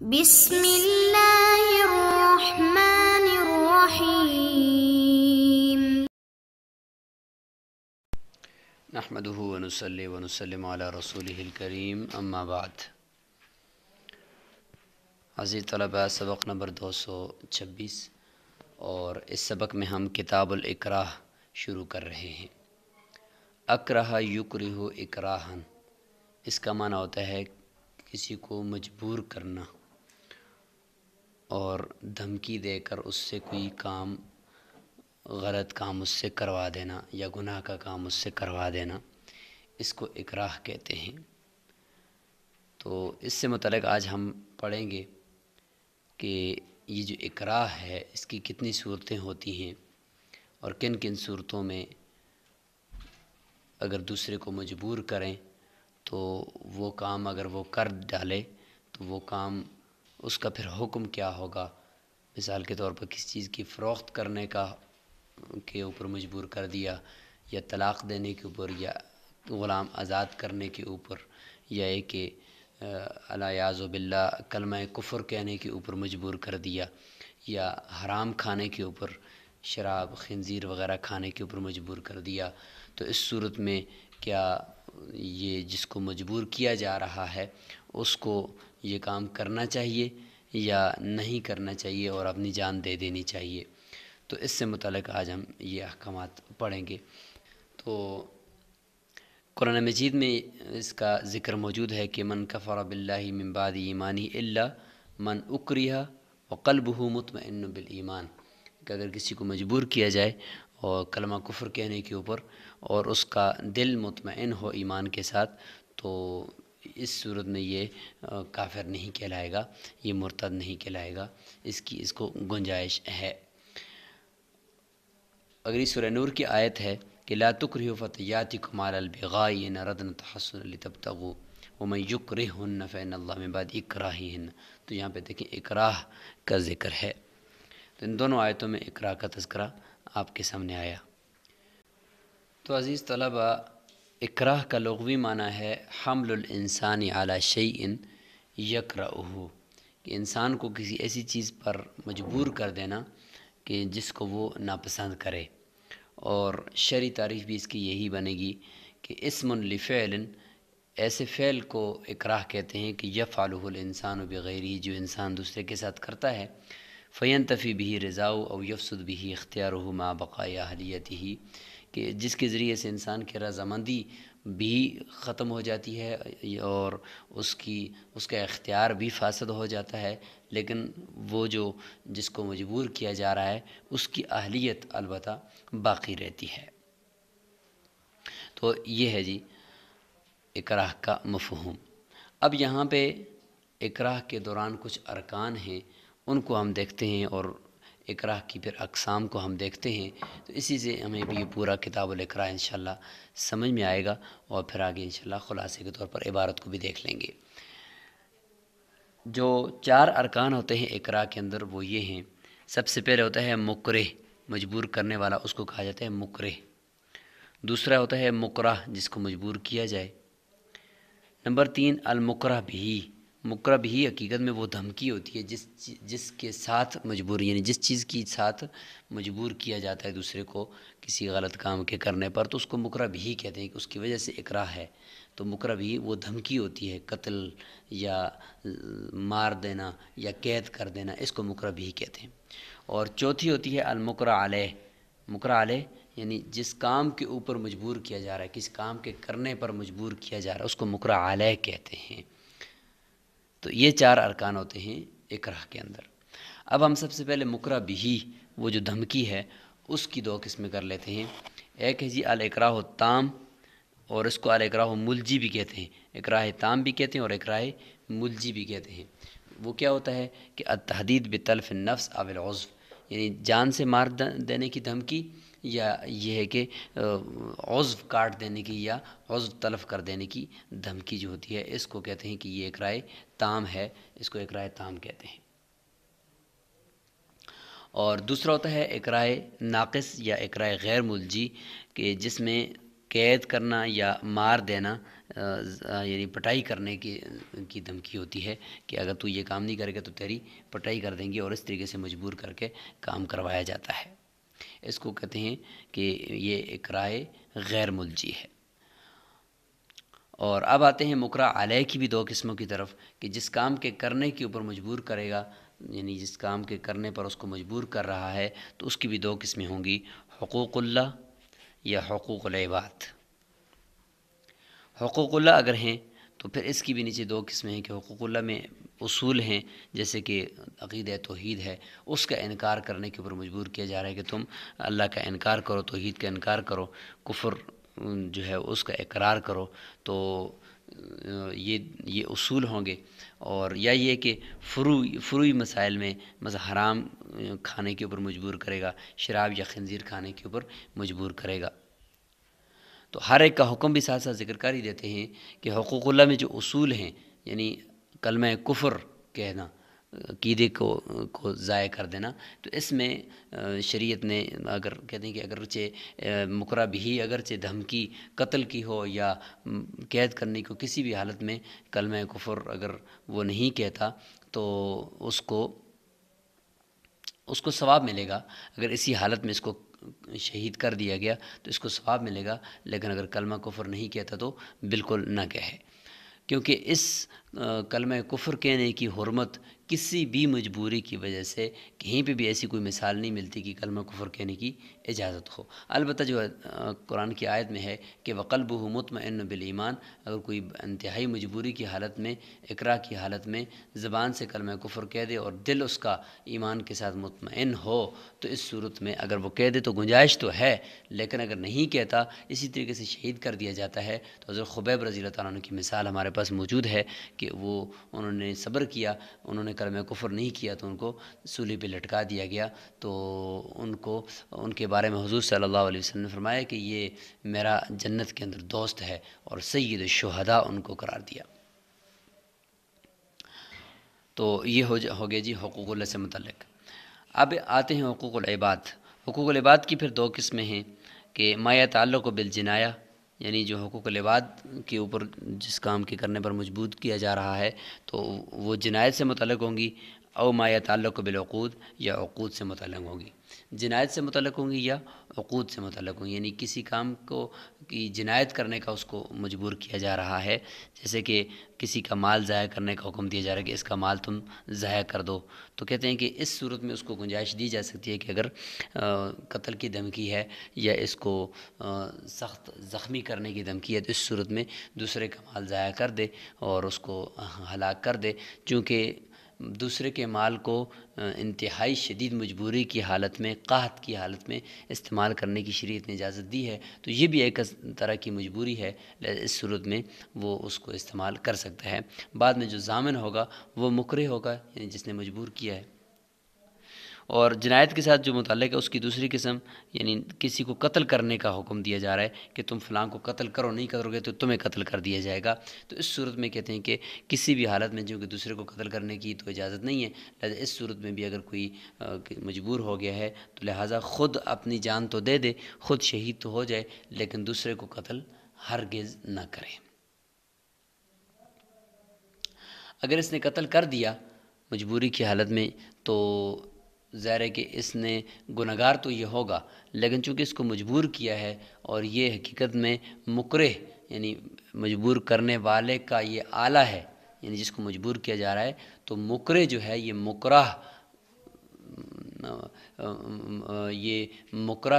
بسم اللہ الرحمن الرحیم نحمده ونصلي ونسلم على رسوله الكريم اما بعد۔ عزیز طلباء، سبق نمبر 226 اور اس سبق میں ہم کتاب الاکراہ شروع کر رہے ہیں۔ اکرہ یکرہ اکراہن، اس کا معنی ہوتا ہے کسی کو مجبور کرنا اور دھمکی دے کر اس سے کوئی کام، غلط کام اس سے کروا دینا یا گناہ کا کام اس سے کروا دینا، اس کو اکراہ کہتے ہیں۔ تو اس سے متعلق آج ہم پڑھیں گے کہ یہ جو اکراہ ہے اس کی کتنی صورتیں ہوتی ہیں اور کن کن صورتوں میں اگر دوسرے کو مجبور کریں تو وہ کام اگر وہ کر ڈالے تو وہ کام اس کا پھر حکم کیا ہوگا۔ مثال کے طور پر کسی چیز کی فروخت کرنے کے اوپر مجبور کر دیا، یا طلاق دینے کے اوپر، یا غلام آزاد کرنے کے اوپر، یا ایک کہ الیاذ باللہ کلمہ کفر کہنے کے اوپر مجبور کر دیا، یا حرام کھانے کے اوپر، شراب خنزیر وغیرہ کھانے کے اوپر مجبور کر دیا، تو اس صورت میں کیا یہ جس کو مجبور کیا جا رہا ہے اس کو یہ کام کرنا چاہیے یا نہیں کرنا چاہیے اور اپنی جان دے دینی چاہیے؟ تو اس سے متعلق آج ہم یہ احکامات پڑھیں گے۔ تو قرآن مجید میں اس کا ذکر موجود ہے کہ من کفر باللہ من بعد ایمانہ الا من اکرہ وقلبہ مطمئن بالایمان، کہ اگر کسی کو مجبور کیا جائے اور کلمہ کفر کہنے کے اوپر اور اس کا دل مطمئن ہو ایمان کے ساتھ، تو اس صورت میں یہ کافر نہیں کہلائے گا، یہ مرتد نہیں کہلائے گا، اس کو گنجائش ہے۔ اگلی سورہ نور کی آیت ہے کہ لا تکرہوا فتیاتکم علی البغاء ان اردنا تحصنا لتبتغوا ومن یکرہہن فإن اللہ من بعد اکراہہن۔ تو یہاں پہ دیکھیں اکراہ کا ذکر ہے، تو ان دونوں آیتوں میں اکراہ کا تذکرہ آپ کے سامنے آیا۔ تو عزیز طلباء، اکراہ کا لغوی معنی ہے حمل الانسان علی شیء یکرہہ، کہ انسان کو کسی ایسی چیز پر مجبور کر دینا کہ جس کو وہ ناپسند کرے، اور شرعی تعریف بھی اس کی یہی بنے گی کہ اسم لفعل، ایسے فعل کو اکراہ کہتے ہیں کہ یفعلہ الانسان بغیرہ، جو انسان دوسرے کے ساتھ کرتا ہے، فینتفی بہ رضاؤ او یفسد بہ اختیارہ مع بقاء اہلیتہ، کہ جس کے ذریعے سے انسان کی رضامندی بھی ختم ہو جاتی ہے اور اس کا اختیار بھی فاسد ہو جاتا ہے، لیکن وہ جو جس کو مجبور کیا جا رہا ہے اس کی اہلیت البتہ باقی رہتی ہے۔ تو یہ ہے جی اکراہ کا مفہوم۔ اب یہاں پہ اکراہ کے دوران کچھ ارکان ہیں، ان کو ہم دیکھتے ہیں اور اکراہ کی پھر اقسام کو ہم دیکھتے ہیں، تو اسی سے ہمیں بھی یہ پورا کتاب الاکراہ انشاءاللہ سمجھ میں آئے گا، اور پھر آگے انشاءاللہ خلاصے کے طور پر عبارت کو بھی دیکھ لیں گے۔ جو 4 ارکان ہوتے ہیں اکراہ کے اندر وہ یہ ہیں۔ سب سے پہلے ہوتا ہے مکرہ، مجبور کرنے والا، اس کو کہا جاتا ہے مکرہ۔ دوسرا ہوتا ہے مکرہ، جس کو مجبور کیا جائے۔ نمبر 3 المکرہ بہ، مکرہ بہ حقیقت میں وہ دھمکی ہوتی ہے جس کے ساتھ مجبور، یعنی جس چیز کے ساتھ مجبور کیا جاتا ہے دوسرے کو کسی غلط کام کے کرنے پر، تو اس کو مکرہ بہ کہتے ہیں کہ اس کی وجہ سے اکراہ ہے۔ تو مکرہ بہ وہ دھمکی ہوتی ہے، قتل یا مار دینا یا قید کر دینا، اس کو مکرہ بہ کہتے ہیں۔ اور چوتھی ہوتی ہے المکرہ علیہ، مکرہ علیہ یعنی جس کام کے اوپر مجبور کیا جا رہا ہے، کس کام کے کرنے پر مجبور کیا جا رہا ہے، اس کو مکرہ علیہ کہتے ہیں۔ تو یہ 4 ارکان ہوتے ہیں اکراہ کے اندر۔ اب ہم سب سے پہلے مکرہ بہ، وہ جو دھمکی ہے، اس کی 2 قسمیں کر لیتے ہیں۔ ایک ہے جی الاکراہ التام، اور اس کو الاکراہ ملجی بھی کہتے ہیں، اکراہ تام بھی کہتے ہیں اور اکراہ ملجی بھی کہتے ہیں۔ وہ کیا ہوتا ہے کہ التحدید بتلف النفس او العضو، یعنی جان سے مار دینے کی دھمکی، یا یہ ہے کہ عضو کاٹ دینے کی یا عضو تلف کر دینے کی دھمکی جو ہوتی ہے، اس کو کہتے ہیں کہ یہ اکراہ تام ہے، اس کو اکراہ تام کہتے ہیں۔ اور دوسرا ہوتا ہے اکراہ ناقص یا اکراہ غیر ملجی، کہ جس میں قید کرنا یا مار دینا یعنی پٹائی کرنے کی دھمکی ہوتی ہے کہ اگر تو یہ کام نہیں کرے گا تو تیری پٹائی کر دیں گے، اور اس طریقے سے مجبور کر کے کام کروایا جاتا ہے۔ اس کو کہتے ہیں کہ یہ اکراہ غیر ملجی ہے۔ اور اب آتے ہیں مکرہ علیہ کی بھی دو قسموں کی طرف، کہ جس کام کے کرنے کے اوپر مجبور کرے گا، یعنی جس کام کے کرنے پر اس کو مجبور کر رہا ہے، تو اس کی بھی دو قسمیں ہوں گی، حقوق اللہ یا حقوق العباد۔ حقوق اللہ اگر ہیں تو پھر اس کی بھی نیچے دو قسمیں ہیں کہ حقوق اللہ میں اصول ہیں، جیسے کہ عقیدہ توحید ہے، اس کا انکار کرنے کے اوپر مجبور کیا جا رہا ہے کہ تم اللہ کا انکار کرو، توحید کا انکار کرو، کفر جو ہے اس کا اقرار کرو، تو یہ اصول ہوں گے۔ اور یا یہ کہ فروعی مسائل میں مثلا حرام کھانے کے اوپر مجبور کرے گا، شراب یا خنزیر کھانے کے اوپر مجبور کرے گا۔ تو ہر ایک کا حکم بھی ساتھ ساتھ ذکر کر ہی دیتے ہیں کہ حقوق اللہ میں جو اصول ہیں، یعنی کلمہ کفر کہنا، عقیدے کو ضائع کر دینا، تو اس میں شریعت نے اگر کہتے ہیں کہ اگرچہ مکرہ بھی اگرچہ دھمکی قتل کی ہو یا قید کرنے کو، کسی بھی حالت میں کلمہ کفر اگر وہ نہیں کہتا تو اس کو ثواب ملے گا۔ اگر اسی حالت میں اس کو شہید کر دیا گیا تو اس کو ثواب ملے گا، لیکن اگر کلمہ کفر نہیں کہتا تو بالکل نہ کہے، کیونکہ اس کلمہ کفر کہنے کی حرمت کسی بھی مجبوری کی وجہ سے کہیں پہ بھی ایسی کوئی مثال نہیں ملتی کہ کلمہ کفر کہنے کی اجازت ہو۔ البتہ جو قرآن کی آیت میں ہے کہ وَقَلْبُهُ مُطْمَئِنٌ بِالْایمان، اگر کوئی انتہائی مجبوری کی حالت میں، اکراہ کی حالت میں زبان سے کلمہ کفر کہہ دے اور دل اس کا ایمان کے ساتھ مطمئن ہو، تو اس صورت میں اگر وہ کہہ دے تو گنجائش تو ہے، لیکن اگر نہیں کہتا، اسی طریقے سے شہید کر دیا جاتا ہے۔ تو حضرت خبیب رضی اللہ تعالیٰ عنہ کی مثال ہمارے پاس موجود ہے کہ انہوں نے صبر کیا، انہوں نے کلمہ کفر نہیں کیا تو ان کو سولی پہ لٹکا دیا گیا۔ تو ان کے بارے میں حضور صلی اللہ علیہ وسلم نے فرمایا کہ یہ میرا جنت کے اندر دوست ہے، اور سید الشہداء ان کو قرار دیا۔ تو یہ ہو گیا جی حقوق اللہ سے متعلق۔ اب آتے ہیں حقوق العباد۔ حقوق العباد کی پھر دو قسمیں ہیں کہ ما یتعلق بالجنایہ، یعنی جو حقوق العباد کے اوپر جس کام کے کرنے پر مجبور کیا جا رہا ہے تو وہ جنایت سے متعلق ہوں گی، او ما یتعلق بالعقود، یا عقود سے متعلق ہوں گی۔ جنایت سے متعلق ہوں گی یا عقود سے متعلق ہوں گی، یعنی کسی کام کی جنایت کرنے کا اس کو مجبور کیا جا رہا ہے، جیسے کہ کسی کا مال ضائع کرنے کا حکم دیا جا رہا ہے کہ اس کا مال تم ضائع کر دو، تو کہتے ہیں کہ اس صورت میں اس کو گنجائش دی جا سکتی ہے کہ اگر قتل کی دھمکی ہے یا اس کو سخت زخمی کرنے کی دھمکی ہے، تو اس صورت میں دوسرے کا مال ضائع کر دے اور اس کو ہلاک کر دے، چونکہ دوسرے کے مال کو انتہائی شدید مجبوری کی حالت میں، قحط کی حالت میں استعمال کرنے کی شریعت نے اجازت دی ہے، تو یہ بھی ایک طرح کی مجبوری ہے، اس صورت میں وہ اس کو استعمال کر سکتا ہے۔ بعد میں جو ضامن ہوگا وہ مکرہ ہوگا، یعنی جس نے مجبور کیا ہے۔ اور جنایت کے ساتھ جو متعلق ہے اس کی دوسری قسم، یعنی کسی کو قتل کرنے کا حکم دیا جا رہا ہے کہ تم فلاں کو قتل کرو، نہیں کرو گے تو تمہیں قتل کر دیا جائے گا، تو اس صورت میں کہتے ہیں کہ کسی بھی حالت میں جو کہ دوسرے کو قتل کرنے کی تو اجازت نہیں ہے، لہذا اس صورت میں بھی اگر کوئی مجبور ہو گیا ہے تو لہٰذا خود اپنی جان تو دے دے، خود شہید تو ہو جائے، لیکن دوسرے کو قتل ہرگز نہ کرے۔ اگر اس نے قتل کر دیا مجبوری کی حالت میں تو ظاہر ہے کہ اس نے گنہگار تو یہ ہوگا، لیکن چونکہ اس کو مجبور کیا ہے اور یہ حقیقت میں مکرہ یعنی مجبور کرنے والے کا یہ آلہ ہے، یعنی جس کو مجبور کیا جا رہا ہے، تو مکرہ جو ہے یہ مکرہ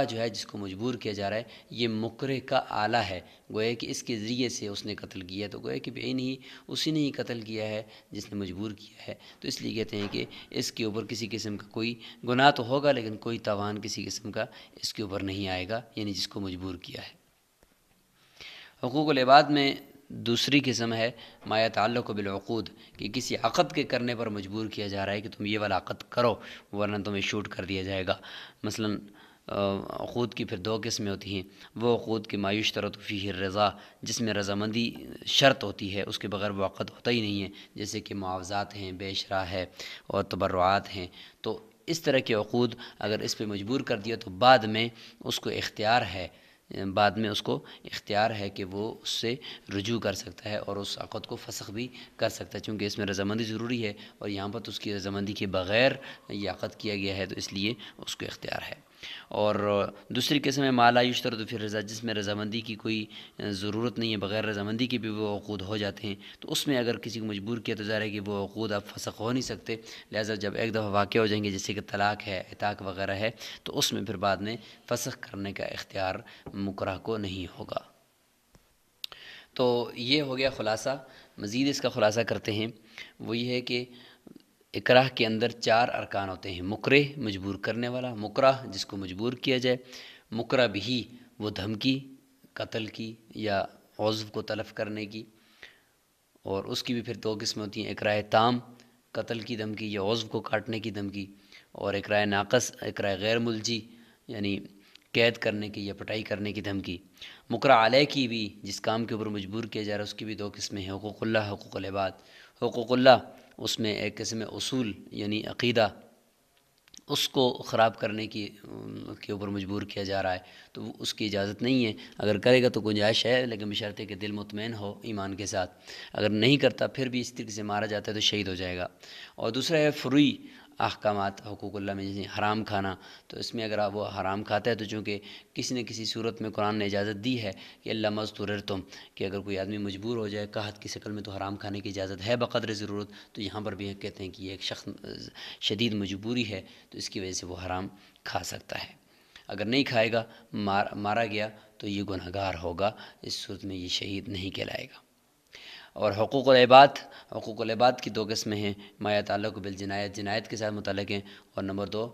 جو ہے جس کو مجبور کیا جا رہا ہے یہ مکرہ کا آلہ ہے، گویا کہ اس کے ذریعے سے اس نے قتل کیا ہے، تو گویا کہ اسی نے ہی قتل کیا ہے جس نے مجبور کیا ہے، تو اس لیے کہتے ہیں کہ اس کے اوپر کسی قسم کا کوئی گناہ تو ہوگا لیکن کوئی تاوان کسی قسم کا اس کے اوپر نہیں آئے گا، یعنی جس کو مجبور کیا ہے۔ حقوق العباد میں دوسری قسم ہے ما یتعلق بالعقود، کہ کسی عقد کے کرنے پر مجبور کیا جا رہا ہے کہ تم یہ والا عقد کرو ورنہ تمہیں شوٹ کر دیا جائے گا۔ مثلا عقود کی پھر دو قسمیں ہوتی ہیں، وہ عقود کی ما یشترط فیہ الرضا، جس میں رضامندی شرط ہوتی ہے، اس کے بغیر وہ عقد ہوتا ہی نہیں ہے، جیسے کہ معاوضات ہیں، بے شرح ہے اور تبرعات ہیں۔ تو اس طرح کے عقود اگر اس پہ مجبور کر دیا تو بعد میں اس کو اختیار ہے بعد میں اس کو اختیار ہے کہ وہ اس سے رجوع کر سکتا ہے اور اس عقد کو فسخ بھی کر سکتا ہے، چونکہ اس میں رضامندی ضروری ہے اور یہاں پر تو اس کی رضامندی کے بغیر یہ عقد کیا گیا ہے، تو اس لیے اس کو اختیار ہے۔ اور دوسری قسم ہے ما لا یشترط فی الرضا، جس میں رضامندی کی کوئی ضرورت نہیں ہے، بغیر رضامندی کے بھی وہ عقود ہو جاتے ہیں، تو اس میں اگر کسی کو مجبور کیا تو ظاہر ہے کہ وہ عقود اب فسخ ہو نہیں سکتے، لہٰذا جب ایک دفعہ واقع ہو جائیں گے جیسے کہ طلاق ہے، عتاق وغیرہ ہے، تو اس میں پھر بعد میں فسخ کرنے کا اختیار مکرہ کو نہیں ہوگا۔ تو یہ ہو گیا خلاصہ۔ مزید اس کا خلاصہ کرتے ہیں، وہ یہ ہے کہ اکراہ کے اندر 4 ارکان ہوتے ہیں: مکرہ مجبور کرنے والا، مکرہ جس کو مجبور کیا جائے، مکرہ بھی وہ دھمکی قتل کی یا عضو کو تلف کرنے کی، اور اس کی بھی پھر 2 قسمیں ہوتی ہیں: اکراہ تام قتل کی دھمکی یا عضو کو کاٹنے کی دھمکی، اور اکراہ ناقص اکراہ غیر ملجی یعنی قید کرنے کی یا پٹائی کرنے کی دھمکی۔ مکرہ علیہ کی بھی جس کام کے اوپر مجبور کیا جا رہا ہے اس کی بھی 2 قسمیں ہیں: حقوق اللہ، حقوق العباد۔ حقوق اللہ اس میں ایک قسم اصول یعنی عقیدہ، اس کو خراب کرنے کے اوپر مجبور کیا جا رہا ہے، تو اس کی اجازت نہیں ہے، اگر کرے گا تو گنجائش ہے لیکن بشرط کہ دل مطمئن ہو ایمان کے ساتھ، اگر نہیں کرتا پھر بھی اس طریقے سے مارا جاتا ہے تو شہید ہو جائے گا۔ اور دوسرا ہے فروعی احکامات حقوق اللہ میں، جیسے حرام کھانا، تو اس میں اگر آپ وہ حرام کھاتا ہے تو چونکہ کسی نہ کسی صورت میں قرآن نے اجازت دی ہے کہ اللہ مضطررتم، کہ اگر کوئی آدمی مجبور ہو جائے قحط کی شکل میں تو حرام کھانے کی اجازت ہے بقدر ضرورت، تو یہاں پر بھی کہتے ہیں کہ یہ ایک شخص شدید مجبوری ہے تو اس کی وجہ سے وہ حرام کھا سکتا ہے، اگر نہیں کھائے گا مارا گیا تو یہ گناہ گار ہوگا، اس صورت میں یہ شہید نہیں کہلائے گا۔ اور حقوق العباد، حقوق العباد کی 2 قسمیں ہیں: ما یتعلق بالجنایت، جنایت کے ساتھ متعلق ہیں، اور نمبر 2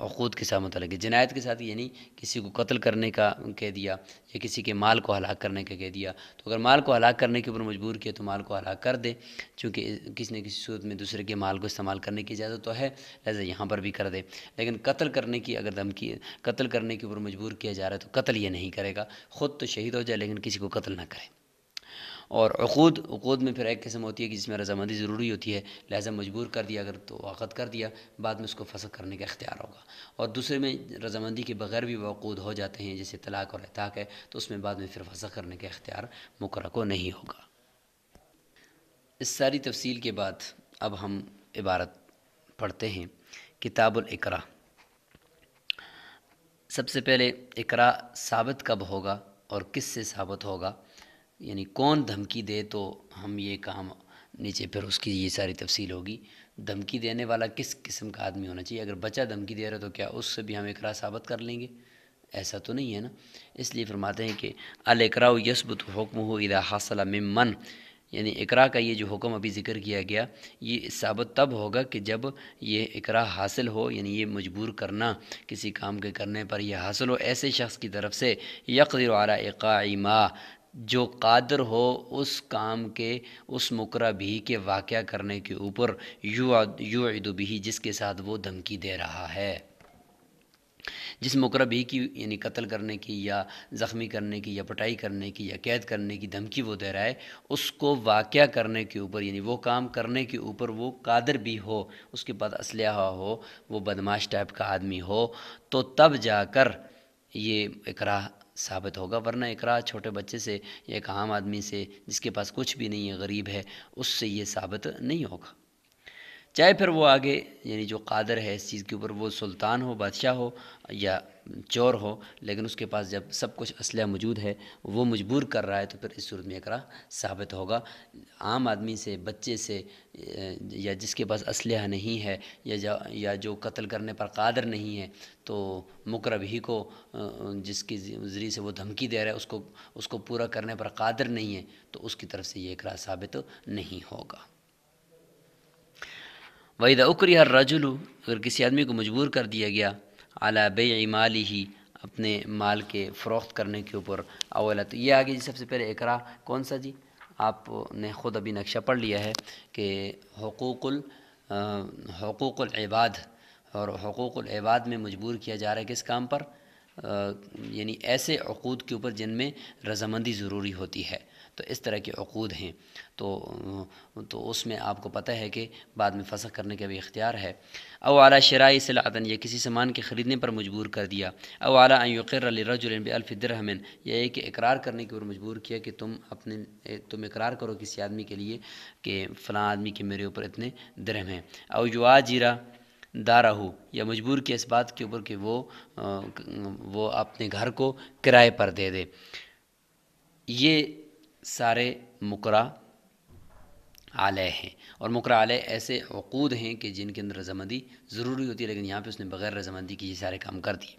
عقود کے ساتھ متعلق ہے۔ جنایت کے ساتھ یعنی کسی کو قتل کرنے کا کہہ دیا یا کسی کے مال کو ہلاک کرنے کا کہہ دیا، تو اگر مال کو ہلاک کرنے کے اوپر مجبور کیا تو مال کو ہلاک کر دے، چونکہ کسی نہ کسی صورت میں دوسرے کے مال کو استعمال کرنے کی اجازت تو ہے، لہٰذا یہاں پر بھی کر دے۔ لیکن قتل کرنے کی اگر دھمکی، قتل کرنے کے اوپر مجبور کیا جا رہا ہے تو قتل یہ نہیں کرے گا، خود تو شہید ہو جائے لیکن کسی کو قتل نہ کرے۔ اور عقود میں پھر ایک قسم ہوتی ہے کہ جس میں رضامندی ضروری ہوتی ہے، لہٰذا مجبور کر دیا اگر تو عقد کر دیا، بعد میں اس کو فسخ کرنے کا اختیار ہوگا۔ اور دوسرے میں رضامندی کے بغیر بھی وہ عقود ہو جاتے ہیں جیسے طلاق اور عتاق ہے، تو اس میں بعد میں پھر فسخ کرنے کا اختیار مکرہ کو نہیں ہوگا۔ اس ساری تفصیل کے بعد اب ہم عبارت پڑھتے ہیں۔ کتاب الاکراہ۔ سب سے پہلے اکراہ ثابت کب ہوگا اور کس سے ثابت ہوگا، یعنی کون دھمکی دے تو ہم یہ کام، نیچے پھر اس کی یہ ساری تفصیل ہوگی۔ دھمکی دینے والا کس قسم کا آدمی ہونا چاہیے، اگر بچہ دھمکی دے رہا ہے تو کیا اس سے بھی ہم اکراہ ثابت کر لیں گے؟ ایسا تو نہیں ہے نا، اس لیے فرماتے ہیں کہ الاکراہ یثبت حکمہ اذا حصل ممن، یعنی اکراہ کا یہ جو حکم ابھی ذکر کیا گیا یہ ثابت تب ہوگا کہ جب یہ اکراہ حاصل ہو، یعنی یہ مجبور کرنا کسی کام کے کرنے پر یہ حاصل ہو ایسے شخص کی طرف سے یقدر علی ایقاع ما، جو قادر ہو اس کام کے، اس مکرہ بھی کے واقعہ کرنے کے اوپر، یوعد بھی جس کے ساتھ وہ دھمکی دے رہا ہے، جس مکرہ بھی کی یعنی قتل کرنے کی یا زخمی کرنے کی یا پٹائی کرنے کی یا قید کرنے کی دھمکی وہ دے رہا ہے، اس کو واقعہ کرنے کے اوپر، یعنی وہ کام کرنے کے اوپر وہ قادر بھی ہو، اس کے پاس اسلحہ ہو، وہ بدماش ٹائپ کا آدمی ہو، تو تب جا کر یہ اکراہ ثابت ہوگا، ورنہ اکراہ چھوٹے بچے سے یا ایک عام آدمی سے جس کے پاس کچھ بھی نہیں ہے، غریب ہے، اس سے یہ ثابت نہیں ہوگا، چاہے پھر وہ آگے یعنی جو قادر ہے اس چیز کے اوپر، وہ سلطان ہو، بادشاہ ہو یا چور ہو، لیکن اس کے پاس جب سب کچھ اسلحہ موجود ہے وہ مجبور کر رہا ہے تو پھر اس صورت میں اکراہ ثابت ہوگا۔ عام آدمی سے، بچے سے، یا جس کے پاس اسلحہ نہیں ہے یا جو قتل کرنے پر قادر نہیں ہے، تو مکرہ بھی کو جس کے ذریعے سے وہ دھمکی دے رہا ہے اس کو پورا کرنے پر قادر نہیں ہے، تو اس کی طرف سے یہ اکراہ ثابت نہیں ہوگا۔ وَإِذَا أُكْرِهَ الرَّجُلُ، اگر کسی آدمی کو مجبور کر دیا گیا، عَلَى بَيْعِ مَالِهِ، اپنے مال کے فروخت کرنے کے اوپر، اولا تو یہ آگے جی سب سے پہلے اکراہ کون سا جی، آپ نے خود ابھی نقشہ پڑھ لیا ہے کہ حقوق العباد، اور حقوق العباد میں مجبور کیا جا رہا ہے کس کام پر، یعنی ایسے عقود کے اوپر جن میں رضامندی ضروری ہوتی ہے، تو اس طرح کے عقود ہیں، تو اس میں آپ کو پتہ ہے کہ بعد میں فسخ کرنے کا بھی اختیار ہے۔ او علی شراء سلعۃ، یا کسی سامان کے خریدنے پر مجبور کر دیا۔ او علی ان یقر لرجل ب1000 درہم، یا یہ کہ اقرار کرنے کے اوپر مجبور کیا کہ تم اقرار کرو کسی آدمی کے لیے کہ فلاں آدمی کے میرے اوپر اتنے درہم ہیں۔ او یواجر دارہ، یا مجبور کیا اس بات کے اوپر کہ وہ اپنے گھر کو کرائے پر دے دے۔ یہ سارے مکرہ علیہ ہیں، اور مکرہ علیہ ایسے عقود ہیں کہ جن کے اندر رضامندی ضروری ہوتی ہے، لیکن یہاں پہ اس نے بغیر رضامندی کی یہ سارے کام کر دیے۔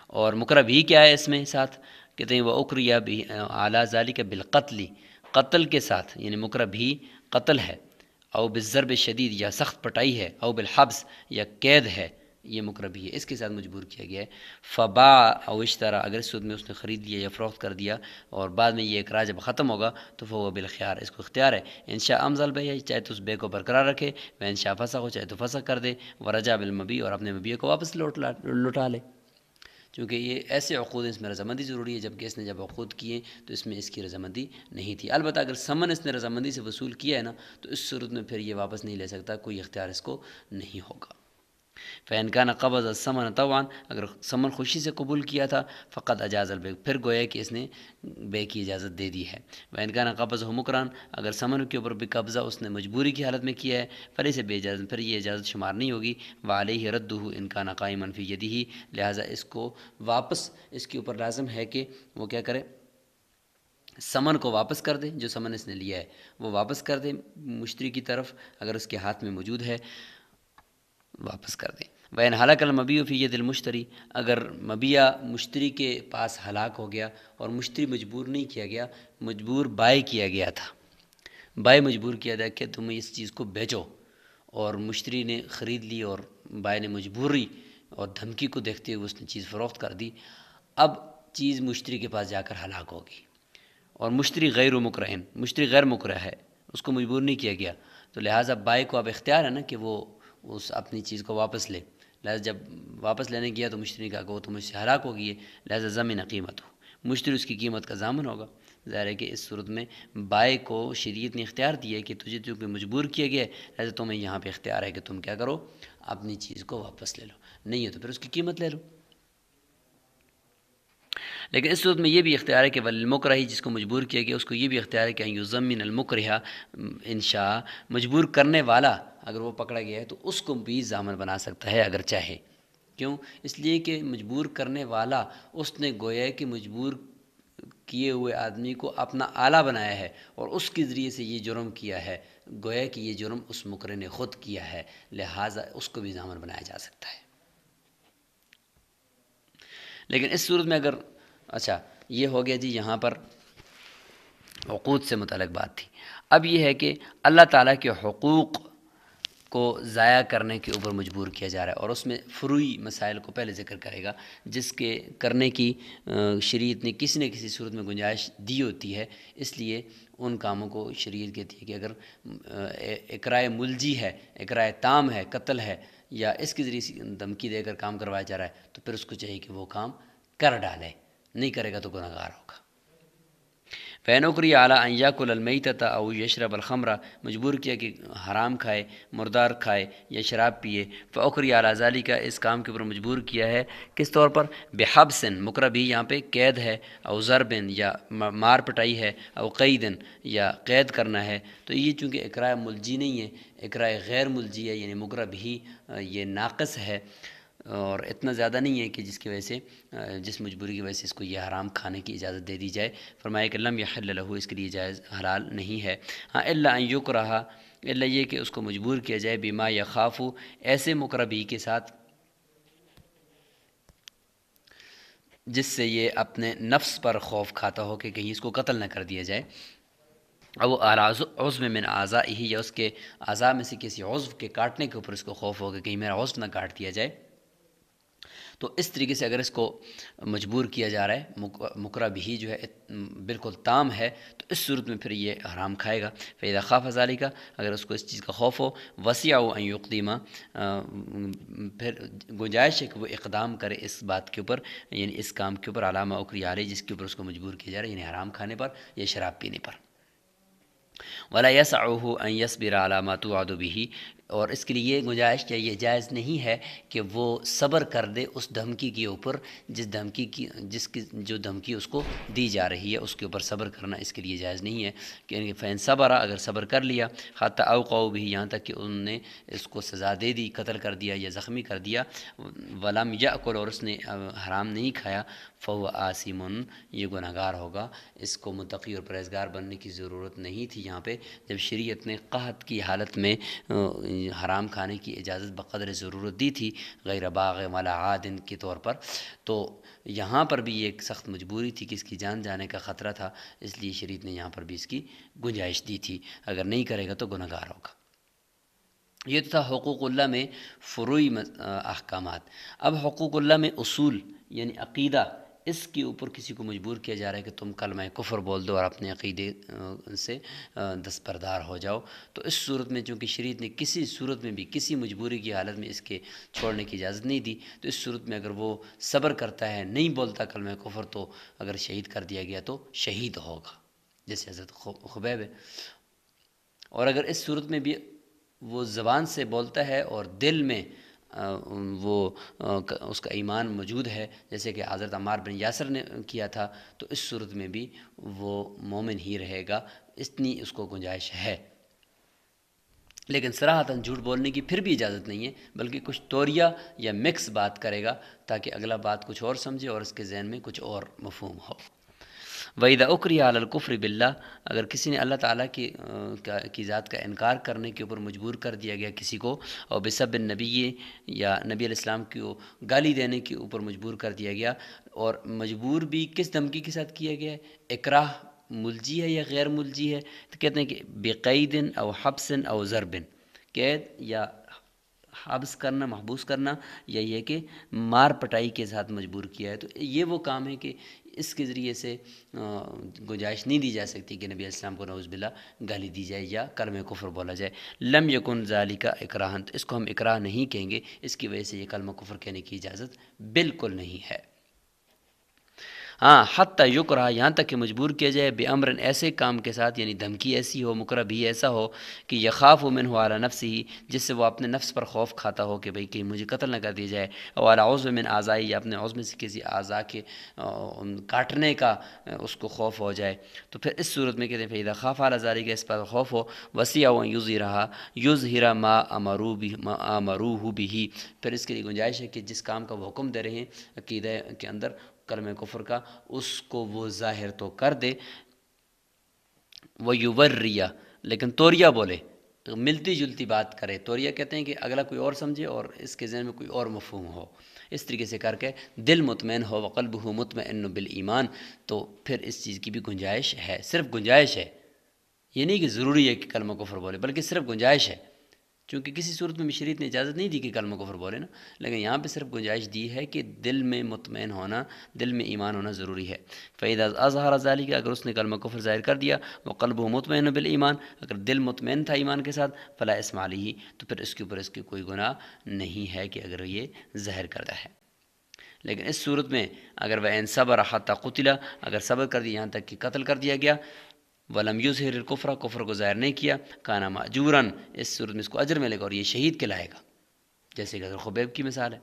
اور مکرہ بھی کیا ہے اس میں ساتھ کہتے ہیں وَأُكْرِهَ بِهِ عَلَى ذَلِكَ بِالْقَتْلِ، قتل کے ساتھ، یعنی مکرہ بھی قتل ہے، او بالضرب شدید، یا سخت پٹائی ہے، او بالحبس، یا قید ہے، یہ مکرہ بھی ہے، اس کے ساتھ مجبور کیا گیا ہے۔ فباع او اشترا، اگر اس صورت میں اس نے خرید لیا یا فروخت کر دیا اور بعد میں یہ اقرار جب ختم ہوگا تو فهو بالخيار، اس کو اختیار ہے، انشاء امضى البيع، چاہے تو اس بے کو برقرار رکھے، وانشاء فسخ، چاہے تو فسخ کر دے، ورجع بالمبيع، اور اپنے مبيع کو واپس لوٹا لے، چونکہ یہ ایسے عقود ہیں اس میں رضامندی ضروری ہے، جبکہ اس نے جب عقود کیے تو اس میں اس کی رضامندی نہیں تھی۔ البتہ اگر ثمن اس نے رضامندی سے وصول کیا ہے نا تو اس صورت میں پھر یہ واپس نہیں لے سکتا، کوئی اختیار اس کو نہیں ہوگا۔ فَإِنْ كَانَ قَبَضَ الثَّمَنَ طَوْعًا، اگر ثمن خوشی سے قبول کیا تھا، فقط اجاز البيع، پھر گویا کہ اس نے بے کی اجازت دے دی ہے۔ وَإِنْ كَانَ قَبَضَهُ مُكْرًا، اگر ثمن کے اوپر بھی قبضہ اس نے مجبوری کی حالت میں کیا ہے، فَلَيْسَ بِإِجَازَةٍ، پھر یہ اجازت شمار نہیں ہوگی۔ وَعَلَيْهِ رَدُّهُ إِنْ كَانَ قَائِمًا فِي يَدِهِ، لہٰذا اس کو واپس، اس کے اوپر لازم ہے کہ وہ کیا کرے، ثمن کو واپس کر دے، جو ثمن اس نے لیا ہے وہ واپس کر دے مشتری کی طرف، اگر اس کے ہاتھ میں موجود ہے واپس کر دیں۔ وَإِنْ هَلَكَ الْمَبِيعُ فِي يَدِ الْمُشْتَرِي، اگر مبیع مشتری کے پاس ہلاک ہو گیا اور مشتری مجبور نہیں کیا گیا، مجبور بائی کیا گیا تھا، بائی مجبور کیا تھا کہ تم اس چیز کو بیچو، اور مشتری نے خرید لی اور بائی نے مجبوری اور دھمکی کو دیکھتے ہوئے اس نے چیز فروخت کر دی، اب چیز مشتری کے پاس جا کر ہلاک ہوگی، اور مشتری غیر مکرہن، مشتری غیر مکرہ ہے، اس کو مجبور نہیں کیا گیا، تو لہٰذا بائی کو اب اختیار ہے نا کہ وہ اس اپنی چیز کو واپس لے، لہٰذا جب واپس لینے گیا تو مشتری نے کہا کہ وہ تو مجھ سے ہلاک ہو گئی ہے، لہٰذا ضمن قیمت ہو، مشتری اس کی قیمت کا ضامن ہوگا۔ ظاہر ہے کہ اس صورت میں بائی کو شریعت نے اختیار دیا ہے کہ تجھے چونکہ مجبور کیا گیا ہے، لہٰذا تمہیں یہاں پہ اختیار ہے کہ تم کیا کرو، اپنی چیز کو واپس لے لو، نہیں ہے تو پھر اس کی قیمت لے لو۔ لیکن اس صورت میں یہ بھی اختیار ہے کہ وللمکرہ، جس کو مجبور کیا گیا اس کو یہ بھی اختیار ہے کہ ان یضمن المکرہ انشاء، مجبور کرنے والا اگر وہ پکڑا گیا ہے تو اس کو بھی ضامن بنا سکتا ہے اگر چاہے۔ کیوں؟ اس لیے کہ مجبور کرنے والا اس نے گویا کہ مجبور کیے ہوئے آدمی کو اپنا آلہ بنایا ہے اور اس کے ذریعے سے یہ جرم کیا ہے، گویا کہ یہ جرم اس مکرہ نے خود کیا ہے، لہٰذا اس کو بھی ضامن بنایا جا سکتا ہے۔ لیکن اس صورت میں اگر اچھا یہ ہو گیا جی، یہاں پر عقود سے متعلق بات تھی۔ اب یہ ہے کہ اللہ تعالیٰ کے حقوق کو ضائع کرنے کے اوپر مجبور کیا جا رہا ہے، اور اس میں فروعی مسائل کو پہلے ذکر کرے گا، جس کے کرنے کی شریعت نے کسی نہ کسی صورت میں گنجائش دی ہوتی ہے، اس لیے ان کاموں کو شریعت کہتی ہے کہ اگر اقرائے ملجی ہے، اقرائے تام ہے، قتل ہے، یا اس کے ذریعے سے دھمکی دے کر کام کروایا جا رہا ہے، تو پھر اس کو چاہیے کہ وہ کام کر ڈالے، نہیں کرے گا تو گناہ گار ہوگا۔ فَإِنْ أُكْرِهَ عَلَىٰ أَنْ يَأْكُلَ الْمَيْتَةَ أَوْ يَشْرَبَ الْخَمْرَ، مجبور کیا کہ حرام کھائے، مردار کھائے یا شراب پیے، فَأُكْرِهَ عَلَىٰ ذَلِكَ، اس کام کے اوپر مجبور کیا ہے، کس طور پر؟ بِحَبْسٍ، مکرہ بھی یہاں پہ قید ہے، او ضربٍ، یا مار پٹائی ہے، او قیدٍ، یا قید کرنا ہے، تو یہ چونکہ اقرائے ملجی نہیں ہے، اقرائے غیر ملجی ہے، یعنی مکرہ بھی یہ ناقص ہے اور اتنا زیادہ نہیں ہے کہ جس کی وجہ سے جس مجبوری کی وجہ سے اس کو یہ حرام کھانے کی اجازت دے دی جائے۔ فرمایا کہ لم یحل لہ، اس کے لیے جائز حلال نہیں ہے۔ ہاں الا ان یکرہ، الا یہ کہ اس کو مجبور کیا جائے، بما یخاف، ایسے مکرہ بھی کے ساتھ جس سے یہ اپنے نفس پر خوف کھاتا ہو کہ کہیں اس کو قتل نہ کر دیا جائے، او عضو من اعضائہ، یا اس کے اعضاء میں سے کسی عضو کے کاٹنے کے اوپر اس کو خوف ہو کہ کہیں میرا عضو نہ کاٹ دیا جائے، تو اس طریقے سے اگر اس کو مجبور کیا جا رہا ہے، مکرہ بھی جو ہے بالکل تام ہے، تو اس صورت میں پھر یہ حرام کھائے گا۔ فَإِذَا خَافَ ذَلِكَ، اگر اس کو اس چیز کا خوف ہو، وَسِعَهُ أَن يُقْدِمَ، پھر گنجائش ہے کہ وہ اقدام کرے اس بات کے اوپر، یعنی اس کام کے اوپر، علامہ اکری علیہ، جس کے اوپر اس کو مجبور کیا جا رہا ہے، یعنی حرام کھانے پر یا شراب پینے پر۔ ولا يسعه ان يصبر على ما توعد به، اور اس کے لیے گنجائش چاہیے، جائز نہیں ہے کہ وہ صبر کر دے اس دھمکی کے اوپر جس کی جو دھمکی اس کو دی جا رہی ہے اس کے اوپر صبر کرنا اس کے لیے جائز نہیں ہے کہ فین صبر، اگر صبر کر لیا، حتی اوقعوا بھی، یہاں تک کہ انہوں نے اس کو سزا دے دی، قتل کر دیا یا زخمی کر دیا، ولم یأکل، اور اس نے حرام نہیں کھایا، فہو آثم، یہ گنہگار ہوگا۔ اس کو متقی اور پرہیزگار بننے کی ضرورت نہیں تھی یہاں پہ، جب شریعت نے قحط کی حالت میں حرام کھانے کی اجازت بقدر ضرورت دی تھی، غیر باغ ولا عادن کے طور پر، تو یہاں پر بھی ایک سخت مجبوری تھی کہ اس کی جان جانے کا خطرہ تھا، اس لیے شریعت نے یہاں پر بھی اس کی گنجائش دی تھی، اگر نہیں کرے گا تو گنہگار ہوگا۔ یہ تو تھا حقوق اللہ میں فروعی احکامات۔ اب حقوق اللہ میں اصول یعنی عقیدہ، اس کے اوپر کسی کو مجبور کیا جا رہا ہے کہ تم کلمہ کفر بول دو اور اپنے عقیدے سے دستبردار ہو جاؤ، تو اس صورت میں چونکہ شریعت نے کسی صورت میں بھی کسی مجبوری کی حالت میں اس کے چھوڑنے کی اجازت نہیں دی، تو اس صورت میں اگر وہ صبر کرتا ہے، نہیں بولتا کلمہ کفر، تو اگر شہید کر دیا گیا تو شہید ہوگا، جیسے حضرت خبیب ہے۔ اور اگر اس صورت میں بھی وہ زبان سے بولتا ہے اور دل میں وہ اس کا ایمان موجود ہے، جیسے کہ حضرت عمار بن یاسر نے کیا تھا، تو اس صورت میں بھی وہ مومن ہی رہے گا، اتنی اس کو گنجائش ہے۔ لیکن صراحتاً جھوٹ بولنے کی پھر بھی اجازت نہیں ہے، بلکہ کچھ توریہ یا مکس بات کرے گا تاکہ اگلا بات کچھ اور سمجھے اور اس کے ذہن میں کچھ اور مفہوم ہو۔ وَإِذَا أُكْرِهَ عَلَى الْكُفْرِ بِاللَّهِ، اگر کسی نے اللہ تعالیٰ کی ذات کا انکار کرنے کے اوپر مجبور کر دیا گیا کسی کو، اور بسب النبی، یا نبی علیہ السلام کو گالی دینے کے اوپر مجبور کر دیا گیا، اور مجبور بھی کس دھمکی کے ساتھ کیا گیا ہے؟ اکراہ ملجی ہے یا غیر ملجی ہے؟ تو کہتے ہیں کہ بقید او حبس او ضرب، قید یا حبس کرنا، محبوس کرنا، یا یہ کہ مار پٹائی کے ساتھ مجبور کیا ہے، تو یہ وہ کام ہے کہ اس کے ذریعے سے گنجائش نہیں دی جا سکتی کہ نبی علیہ السلام کو نعوذ باللہ گالی دی جائے یا کلمہ کفر بولا جائے۔ لم یکن ذالک اکراہا، اس کو ہم اکراہ نہیں کہیں گے، اس کی وجہ سے یہ کلمہ کفر کہنے کی اجازت بالکل نہیں ہے۔ ہاں، حتی یکرہ، یہاں تک کہ مجبور کیا جائے، بامر، ایسے کام کے ساتھ، یعنی دھمکی ایسی ہو، مکرہ بھی ایسا ہو کہ یخاف منہ علی نفسہ، جس سے وہ اپنے نفس پر خوف کھاتا ہو کہ بھئی کہیں مجھے قتل نہ کر دیا جائے، او علی عضو من اعضائی، یا اپنے عضو میں سے کسی اعضاء کے کاٹنے کا اس کو خوف ہو جائے، تو پھر اس صورت میں کہتے ہیں فإذا خاف علی ذلک، اس پر خوف ہو، وسع ان یظہر ما امروہ بہ، پھر اس کے لیے گنجائش ہے کہ جس کام کا وہ حکم دے رہے ہیں عقیدہ کے اندر کلمہ کفر کا، اس کو وہ ظاہر تو کر دے، وَيُوَرِّيَ، لیکن توریہ بولے، ملتی جلتی بات کرے۔ توریہ کہتے ہیں کہ اگلا کوئی اور سمجھے اور اس کے ذہن میں کوئی اور مفہوم ہو، اس طریقے سے کر کے دل مطمئن ہو، وقلبہ مطمئن بالایمان، تو پھر اس چیز کی بھی گنجائش ہے، صرف گنجائش ہے، یہ نہیں کہ ضروری ہے کہ کلمہ کفر بولے، بلکہ صرف گنجائش ہے، چونکہ کسی صورت میں شریعت نے اجازت نہیں دی کہ کلمہ کفر بولے نا، لیکن یہاں پہ صرف گنجائش دی ہے کہ دل میں مطمئن ہونا، دل میں ایمان ہونا ضروری ہے۔ فَإِذَا أَظْهَرَ ذَلِكَ، اگر اس نے کلمہ کفر ظاہر کر دیا، وَقَلْبُهُ مُطْمَئِنٌ بِالْإِيمَانِ، اگر دل مطمئن تھا ایمان کے ساتھ، فَلَا إِثْمَ عَلَيْهِ، تو پھر اس کے اوپر اس کی کوئی گناہ نہیں ہے کہ اگر یہ ظاہر کرتا ہے۔ لیکن اس صورت میں اگر وَإِن صَبَرَ حَتَّى قُتِلَ، اگر صبر کر دیا یہاں تک کہ قتل کر دیا گیا، وَلَمْ يُظْهِرِ الْكُفْرَ، کفر کو ظاہر نہیں کیا، كَانَ مَأْجُورًا، اس صورت میں اس کو اجر ملے گا اور یہ شہید کہلائے گا، جیسے کہ حضرت خبیب کی مثال ہے۔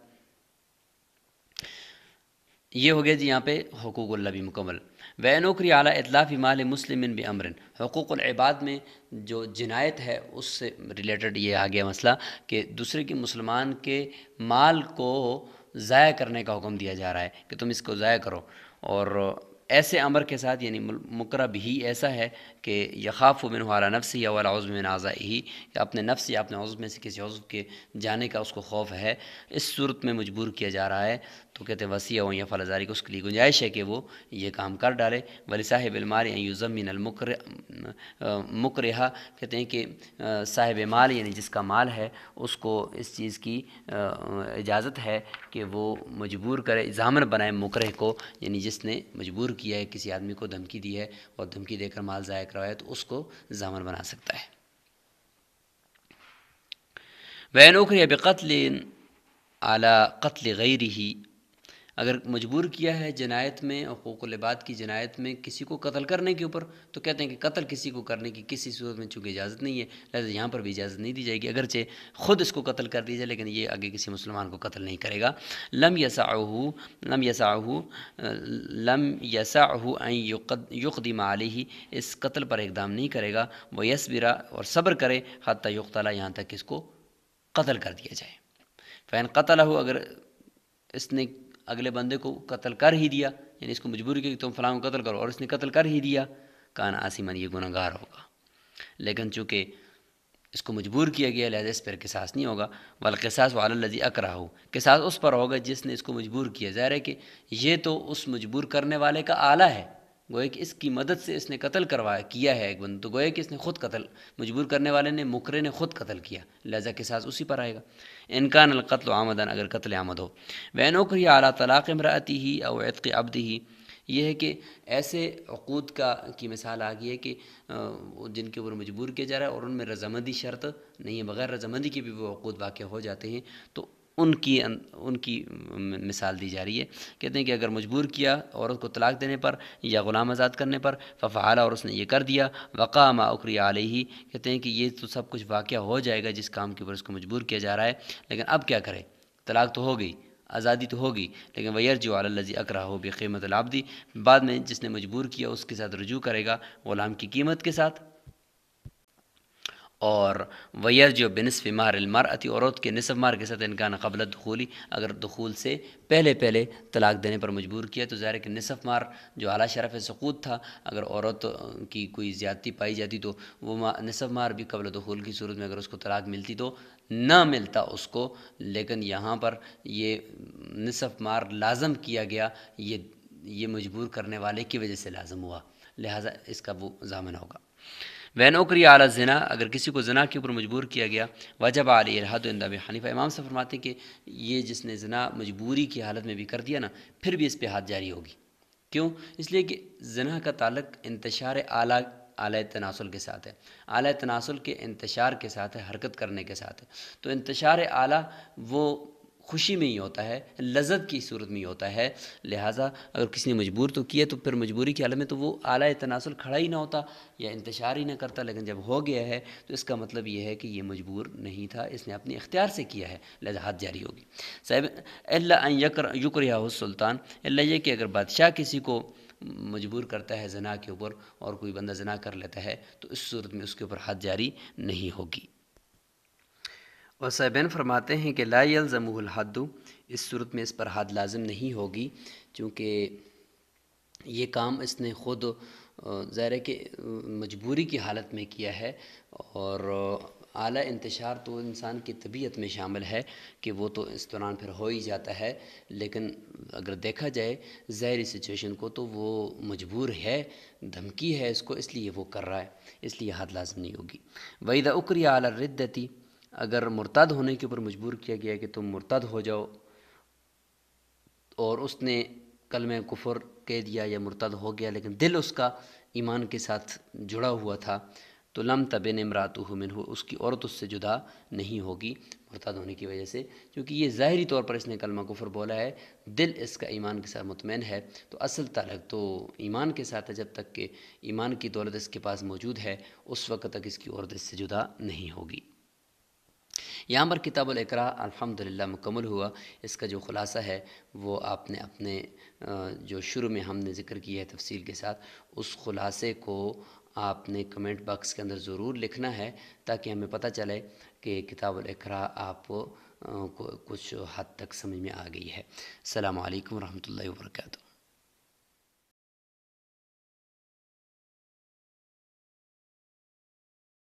یہ ہو گیا جی یہاں پہ حقوق اللہ بھی مکمل۔ وَإِنْ أُكْرِهَ عَلَى إِتْلَافِ مَالِ مُسْلِمٍ بِأَمْرٍ، حقوق العباد میں جو جنایت ہے اس سے ریلیٹڈ یہ آ گیا مسئلہ کہ دوسرے کے مسلمان کے مال کو ضائع کرنے کا حکم دیا جا رہا ہے کہ تم اس کو ضائع کرو، اور ایسے امر کے ساتھ، یعنی مکرہ بھی ایسا ہے کہ یخاف منہ علی نفسہ یا علی عضو من اعضائہ، کہ اپنے نفس یا اپنے عضو میں سے کسی عضو کے جانے کا اس کو خوف ہے، اس صورت میں مجبور کیا جا رہا ہے، تو کہتے ہیں وسیع و یفعل ذلک، اس کے لیے گنجائش ہے کہ وہ یہ کام کر ڈالے۔ ولصاحب المال ان یضمن المکرہ، کہتے ہیں کہ صاحب مال یعنی جس کا مال ہے اس کو اس چیز کی اجازت ہے کہ وہ مجبور کرے، ضامن بنائے مکرہ کو، یعنی جس نے مجبور کیا ہے کسی آدمی کو، دھمکی دی ہے اور دھمکی دے کر مال ضائع کروایا، تو اس کو ضامن بنا سکتا ہے۔ وَإِنْ أُكْرِهَ بِقَتْلٍ عَلَى قَتْلِ غَيْرِهِ، اگر مجبور کیا ہے جنایت میں، حقوق العباد کی جنایت میں کسی کو قتل کرنے کے اوپر، تو کہتے ہیں کہ قتل کسی کو کرنے کی کسی صورت میں چونکہ اجازت نہیں ہے، لہٰذا یہاں پر بھی اجازت نہیں دی جائے گی، اگرچہ خود اس کو قتل کر دیا جائے لیکن یہ آگے کسی مسلمان کو قتل نہیں کرے گا۔ لم یسعہ ان یقدم علیہ، اس قتل پر اقدام نہیں کرے گا، ویصبر، اور صبر کرے، حتی یقتل، یہاں تک اس کو قتل کر دیا جائے۔ فإن قتلہ، اگر اس نے اگلے بندے کو قتل کر ہی دیا، یعنی اس کو مجبوری کی کہ تم فلاں کو قتل کرو، اور اس نے قتل کر ہی دیا، کان آثما، یہ گناہ گار ہوگا، لیکن چونکہ اس کو مجبور کیا گیا لہذا اس پر قصاص نہیں ہوگا۔ والقصاص علی الذی اکرہہ، قصاص اس پر ہوگا جس نے اس کو مجبور کیا۔ ظاہر ہے کہ یہ تو اس مجبور کرنے والے کا آلہ ہے، گویا کہ اس کی مدد سے اس نے قتل کیا ہے ایک بندہ، تو گویا کہ اس نے خود قتل، مجبور کرنے والے نے، مکرے نے خود قتل کیا، لہذا قصاص اسی پر آئے گا۔ ان کان القتل عمدا، اگر قتل عمد ہو۔ وإن أكره على طلاق امرأته أو عتق عبده، یہ ہے کہ ایسے عقود کی مثال آ گئی ہے کہ جن کے اوپر مجبور کیا جا رہا ہے اور ان میں رضامندی شرط نہیں ہے، بغیر رضامندی کے بھی وہ عقود واقع ہو جاتے ہیں، تو ان کی مثال دی جا رہی ہے۔ کہتے ہیں کہ اگر مجبور کیا عورت کو طلاق دینے پر یا غلام آزاد کرنے پر، ففعل، اور اس نے یہ کر دیا، وقع ما اکری علیہ، کہتے ہیں کہ یہ تو سب کچھ واقع ہو جائے گا جس کام کے اوپر اس کو مجبور کیا جا رہا ہے، لیکن اب کیا کرے، طلاق تو ہو گئی، آزادی تو ہوگی، لیکن ویرجع علی الذی اکرہہ بقیمۃ العبد، بعد میں جس نے مجبور کیا اس کے ساتھ رجوع کرے گا غلام کی قیمت کے ساتھ، اور ویرجع بنصف مہر المرأۃ، عورت کے نصف مہر کے ساتھ، ان کان قبل الدخول، اگر دخول سے پہلے طلاق دینے پر مجبور کیا تو ظاہر ہے کہ نصف مہر جو اعلیٰ شرف سقوط تھا، اگر عورت کی کوئی زیادتی پائی جاتی تو وہ نصف مہر بھی قبل دخول کی صورت میں اگر اس کو طلاق ملتی تو نہ ملتا اس کو، لیکن یہاں پر یہ نصف مہر لازم کیا گیا، یہ مجبور کرنے والے کی وجہ سے لازم ہوا، لہٰذا اس کا وہ ضامن ہوگا۔ وین اوکری اعلیٰ زنا، اگر کسی کو زنا کے اوپر مجبور کیا گیا، وجب علیہ الحد عند ابی حنیفہ، امام سے فرماتے ہیں کہ یہ جس نے زنا مجبوری کی حالت میں بھی کر دیا نا، پھر بھی اس پہ حد جاری ہوگی۔ کیوں؟ اس لیے کہ زنا کا تعلق انتشار اعلیٰ تناسل کے ساتھ ہے، اعلیٰ تناسل کے انتشار کے ساتھ ہے، حرکت کرنے کے ساتھ ہے، تو انتشار اعلیٰ وہ خوشی میں ہی ہوتا ہے، لذت کی صورت میں ہی ہوتا ہے، لہٰذا اگر کسی نے مجبور تو کیا تو پھر مجبوری کی حالت میں تو وہ اعلیٰ تناسل کھڑا ہی نہ ہوتا یا انتشار ہی نہ کرتا، لیکن جب ہو گیا ہے تو اس کا مطلب یہ ہے کہ یہ مجبور نہیں تھا، اس نے اپنے اختیار سے کیا ہے، لہذا حد جاری ہوگی۔ صاحب الا ان یکرہ السلطان، الا یہ کہ اگر بادشاہ کسی کو مجبور کرتا ہے زنا کے اوپر اور کوئی بندہ زنا کر لیتا ہے تو اس صورت میں اس کے اوپر حد جاری نہیں ہوگی۔ اور صاحبین فرماتے ہیں کہ لا یلزمہ الحد، اس صورت میں اس پر حد لازم نہیں ہوگی، چونکہ یہ کام اس نے خود ظاہر ہے کہ مجبوری کی حالت میں کیا ہے، اور اعلیٰ انتشار تو انسان کی طبیعت میں شامل ہے کہ وہ تو اس دوران پھر ہو ہی جاتا ہے، لیکن اگر دیکھا جائے ظاہری سچویشن کو تو وہ مجبور ہے، دھمکی ہے اس کو، اس لیے وہ کر رہا ہے، اس لیے حد لازم نہیں ہوگی۔ وَإِذَا أُكْرِهَ عَلَى الرِّدَّةِ، اگر مرتد ہونے کے اوپر مجبور کیا گیا کہ تم مرتد ہو جاؤ، اور اس نے کلمہ کفر کہہ دیا یا مرتد ہو گیا لیکن دل اس کا ایمان کے ساتھ جڑا ہوا تھا، تو لم تبن امراتہ منہ، اس کی عورت اس سے جدا نہیں ہوگی مرتد ہونے کی وجہ سے، کیونکہ یہ ظاہری طور پر اس نے کلمہ کفر بولا ہے، دل اس کا ایمان کے ساتھ مطمئن ہے، تو اصل تعلق تو ایمان کے ساتھ ہے، جب تک کہ ایمان کی دولت اس کے پاس موجود ہے اس وقت تک اس کی عورت اس سے جدا نہیں ہوگی۔ یہاں پر کتاب الاکراہ الحمدللہ مکمل ہوا، اس کا جو خلاصہ ہے وہ آپ نے اپنے جو شروع میں ہم نے ذکر کیا ہے تفصیل کے ساتھ، اس خلاصے کو آپ نے کمنٹ باکس کے اندر ضرور لکھنا ہے تاکہ ہمیں پتہ چلے کہ کتاب الاکراہ آپ کو کچھ حد تک سمجھ میں آ گئی ہے۔ السلام علیکم ورحمۃ اللہ وبرکاتہ۔